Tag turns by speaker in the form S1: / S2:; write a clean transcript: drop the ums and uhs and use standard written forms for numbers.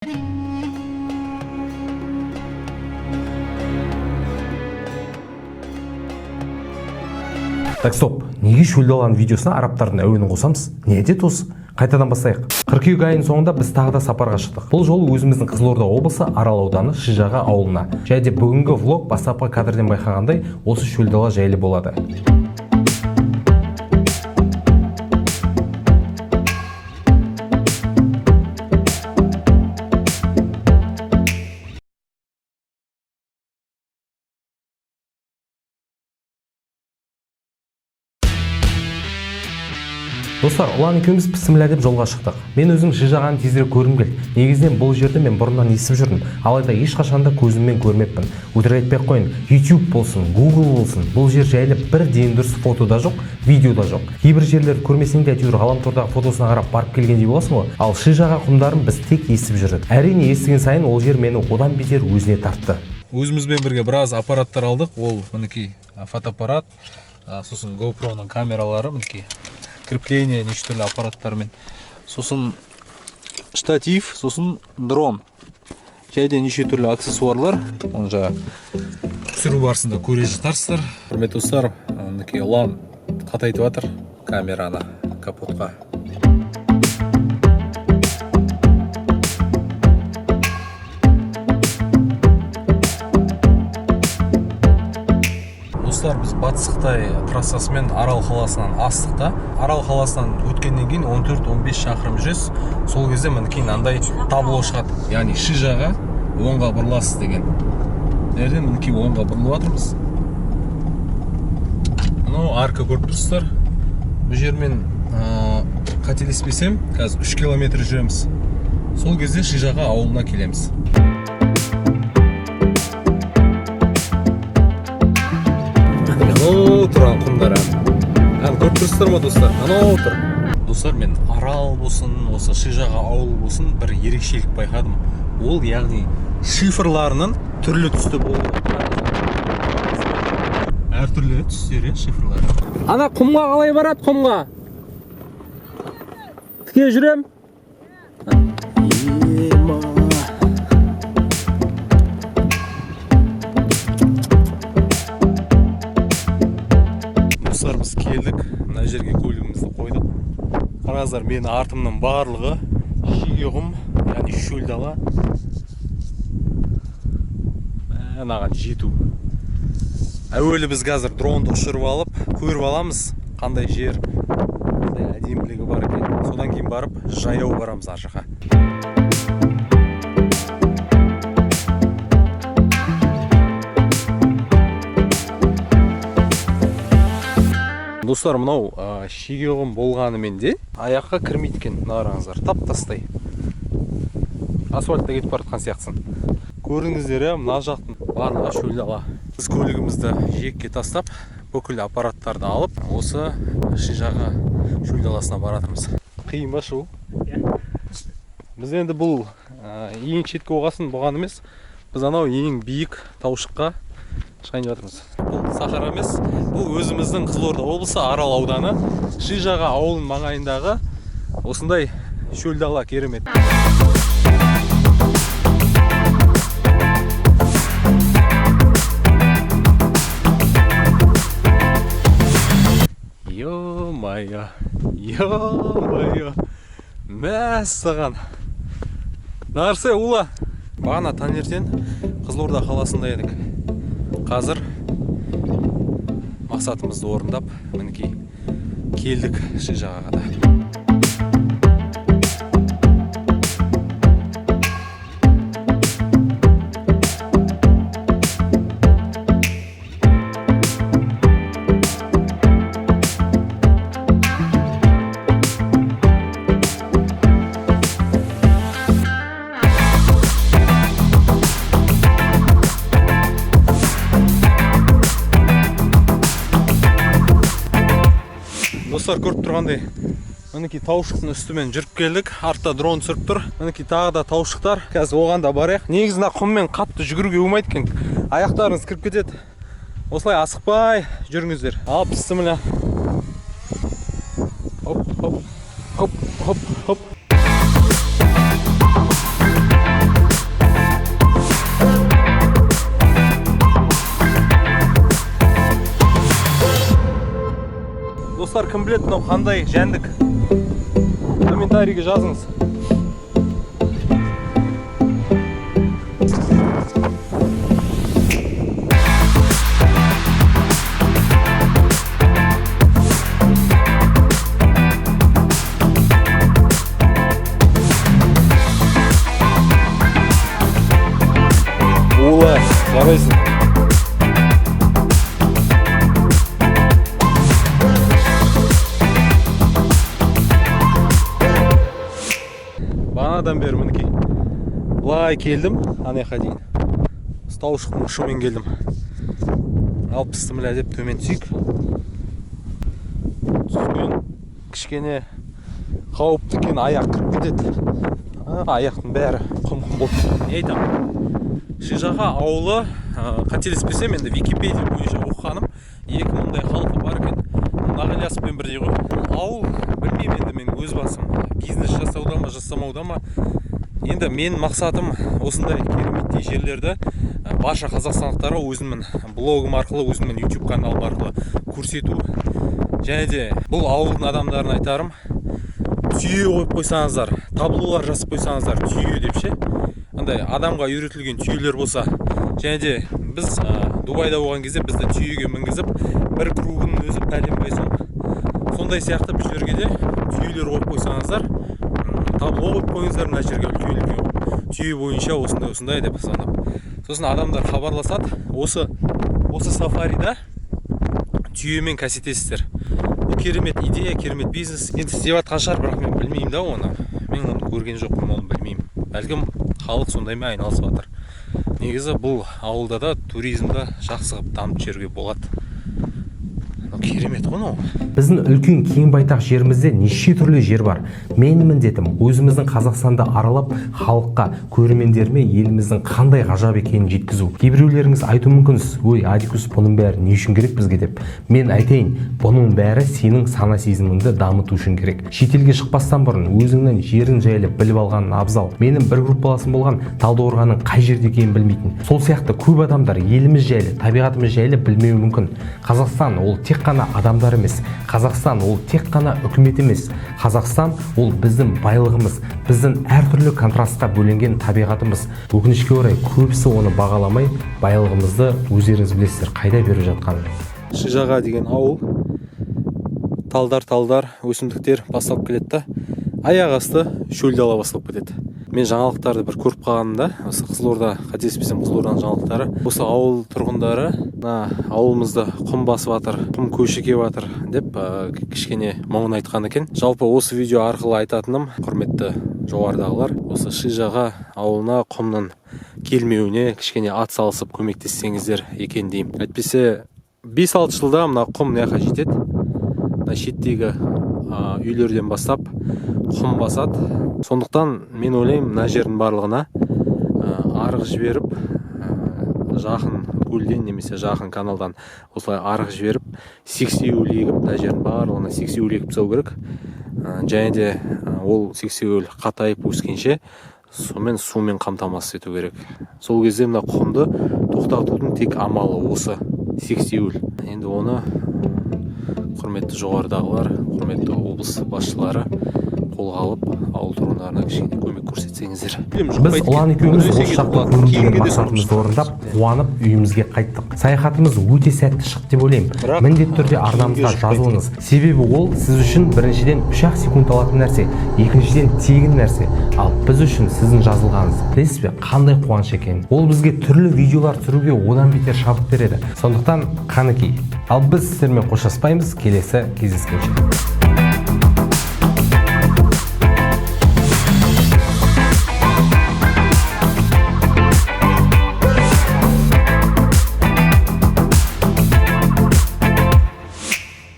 S1: Так, стоп. Неге шөл даланың видеосына арабтардың әуенін қосамыз? Не етеді осы? Қайтадан бастайық. Қыркүйек айының соңында біз тағы да сапарға шықтық. Бұл жолы өзіміздің Қызылорда облысы Арал ауданы Шижаға ауылына. Және де бүгінгі влог бастапқы кадрден байқағандай осы шөл дала жайлы болады. Достар, ұлан екеуміз пісімілі деп жолға шықтық. Мен өзім Шижағаны тезірек көргім келді. Негізінен бұл жерді мен бұрыннан естіп жүрдім. Алайда ешқашанда көзіммен көрмеппін. Өтірік айтпай қойын, YouTube болсын, Google болсын, бұл жер жайлы бір ден дұрыс фото да жоқ, видео да жоқ. Кейбір жерлерді көрмесең де әйтеуір ғаламтордағы фотосына қарап барып келгендей боласың ғой. Ал Шижаға құмдарын біз тек естіп жүрдік. Әрине, естіген сайын ол жер мені одан бетер өзіне тартты.
S2: Өзімізбен бірге біраз аппараттар алдық. Ол мінекей фотоаппарат, сосын GoPro-ның камералары, мінекей крепление, неше түрлі аппараттармен, сосын штатив, сосын дрон, және неше түрлі аксессуарлар. Оны жаңа түсіру барысында көре жатарсыздар. Құрметті достар, мінекей ұлан қатайтып жатыр камераны капотқа. Достар, біз Батыс Қытай трассасымен Арал қаласынан астық та. Арал қаласынан өткеннен кейін 14-15 шақырым жүресіз. Сол кезде мінекей мынандай табло шығады. Яғни Шижаға оңға бұрыласыз деген. Nereden мінекей оңға бұрылып жатырмыз. Мынау арка көріп тұрсыздар. Бұл жермен қателеспесем, қазір 3 километр жүреміз. Сол кезде Шижаға ауылына келеміз. Анау тұрған құмдар көріп тұрсыздар ма достар? Анау тұр. Достар, мен Арал болсын, осы Шижаға ауыл болсын, бір ерекшелік байқадым. Ол яғни шифрларының түрлі түсті болды. Әртүрлі түстері шифрлары. Ана құмға қалай барады, құмға? Тіке жүрем? Біз келдік, мына жерге көлігімізді қойдық. Қараңыздар, менің артымның барлығы шеге құм, яғни шөл дала. Мынаған жету. Әуелі біз қазір дронды ұшырып алып, көріп аламыз, қандай жер әдемілігі бар екен. Содан кейін барып, жаяу барамыз ар жаққа. Достар, мынау шеге құм болғанымен де аяққа кірмейді екен. Қараңыздар, тап-тастай асфальтта кетіп баратқан сияқтысын. Көрдіңіздер, мына жақтың барлығы шөл дала. Біз көлігімізді жиекке тастап, бүкіл аппараттарды алып, осы Шижаға шөл даласына баратырмыз. Қиын ба шу? Біз енді бұл ең шеткі оғасын болған емес, біз анау ең биік таушыққа шығайын жатырмыз. Бұл Сахара емес, бұл өзіміздің Қызылорда облысы Арал ауданы Шижаға ауылының маңайындағы осындай шөл дала керемет. Йо-майо, йо-майо, мәссаған. Нарсы, ұла. Бағана таңертең Қызылорда қаласында едік. Қазір мақсатымызды орындап, мінекей келдік Шижаға да. Достар, көріп тұрғандай, мінекей таушықтың үстімен жүріп келдік. Артта дрон түсіріп тұр. Мінекей тағы да таушықтар. Қазір оған да барайық. Негізінде құммен қатты жүгіруге болмайды екен. Аяқтарыңыз кіріп кетеді. Осылай асықпай жүріңіздер. Ал пістімілі. Хоп, хоп, хоп, хоп, хоп. білет мынау қандай жәндік? Комментарийге жазыңыз. Ола, жарайсың. Бағанадан бері мінекей былай келдім, анаяққа дейін Стаушықтың ұшымен келдім. Алпысты міля деп төмен түсейік. Түскен кішкене қауіпті екен, аяқ кіріп кетеді. Аяқтың бәрі құм-құм болды. Не айтамын? Шижаға ауылы, қателеспесем, енді Википедия бойынша оқығаным, 2000-дай халқы бар екен. Нағиляспен бірдей ғой. Ауыл, білмеймін енді мен өз басым бизнес жасауда ма, жасамауда ма. Енді мен мақсатым осындай кереметтей жерлерді барша қазақстандықтарға өзімнің блогым арқылы, өзімнің YouTube каналым арқылы көрсету. Және де бұл ауылдың адамдарына айтарым, түйе қойып қойсаңыздар, таблолар жазып қойсаңыздар, түйе деп ше. Андай адамға үйретілген түйелер болса, және де біз Дубайда болған кезде бізді түйеге мінгізіп, бір кругының өзі пәленбай соң. Сондай сияқты бір жерге де түйелер қойып қойсаңыздар, табло қойып қойыңыздар мына жерге түйе бойынша осындай деп санап. Сосын адамдар хабарласады, осы сафарида түйемен кәсетесіздер. Керемет идея, керемет бизнес. Енді істеп жатқан шығар, бірақ мен білмеймін да оны. Мен оны көрген жоқпын, оны білмеймін. Бәлкім халық сондаймен айналысып жатыр. Негізі бұл ауылда да туризмді жақсы қылып дамытып жүруге болады. Керемет қой мынау.
S1: Біздің үлкен кең байтақ жерімізде неше түрлі жер бар. Менің міндетім өзіміздің Қазақстанды аралап, халыққа, көрермендеріме еліміздің қандай ғажап екенін жеткізу. Кейбіреулеріңіз айтуы мүмкінсіз, "Ой, Адикус, бұның бәрі не үшін керек бізге?" деп. Мен айтайын, бұның бәрі сенің сана сезіміңді дамыту үшін керек. Шетелге шықпастан бұрын өзіңнің жерің жайлы біліп алған абзал. Менің бір группаласым болған Талдықорғанның қай жерде екенін білмейтін. Сол сияқты көп адамдар еліміз жайлы, табиғатымыз жайлы білмеуі мүмкін. Қазақстан ол тек қана адамдар емес. Қазақстан ол тек қана үкімет емес. Қазақстан ол біздің байлығымыз, біздің әртүрлі контрастқа бөленген табиғатымыз. Өкінішке орай көбісі оны бағаламай, байлығымызды өздеріңіз білесіздер қайда беріп жатқанын.
S2: Шижаға деген ауыл, талдар, өсімдіктер басталып келеді. Аяқ асты шөл дала басталып кетеді. Мен жаңалықтарды бір көріп қалғанымда, осы Қызылорда, қателеспесем Қызылорданың жаңалықтары, осы ауыл тұрғындары ауылымызды құм басып жатыр, құм көші кеп жатыр деп кішкене мұңын айтқан екен. Жалпы осы видео арқылы айтатыным, құрметті жоғарыдағылар, осы Шижаға ауылына құмның келмеуіне кішкене ат салысып көмектессеңіздер екен деймін. Әйтпесе 5-6 жылда мына құм мына жаққа жетеді. Мына шеттегі үйлерден бастап құм басады. Сондықтан мен ойлаймын, мына жердің барлығына арық жіберіп, жақын көлден немесе жақын каналдан осылай арық жіберіп, сексеуіл егіп, мына жердің барлығына сексеуіл егіп тастау керек. Және де ол сексеуіл қатайып өскенше сумен қамтамасыз ету керек. Сол кезде мына құмды тоқтатудың тек амалы осы сексеуіл. Енді оны құрметті жоғарыдағылар, құрметті облыс басшылары қолға алып, ауыл тұрғындарына кішкене көмек көрсетсеңіздер.
S1: Біз ұлан екеуміз осы жақта көрінген мақсатымызды орындап, қуанып үйімізге қайттық. Саяхатымыз өте сәтті шықты деп ойлаймын. Міндетті түрде арнамызға жазылыңыз. Себебі ол сіз үшін біріншіден 3-ақ секунд алатын нәрсе, екіншіден тегін нәрсе. Ал біз үшін сіздің жазылғаныңыз, білесіз бе, қандай қуаныш екенін. Ол бізге түрлі видеолар түсіруге одан бетер шабыт береді. Сондықтан қанекей. Ал біз сіздермен қоштаспаймыз, келесі кездескенше.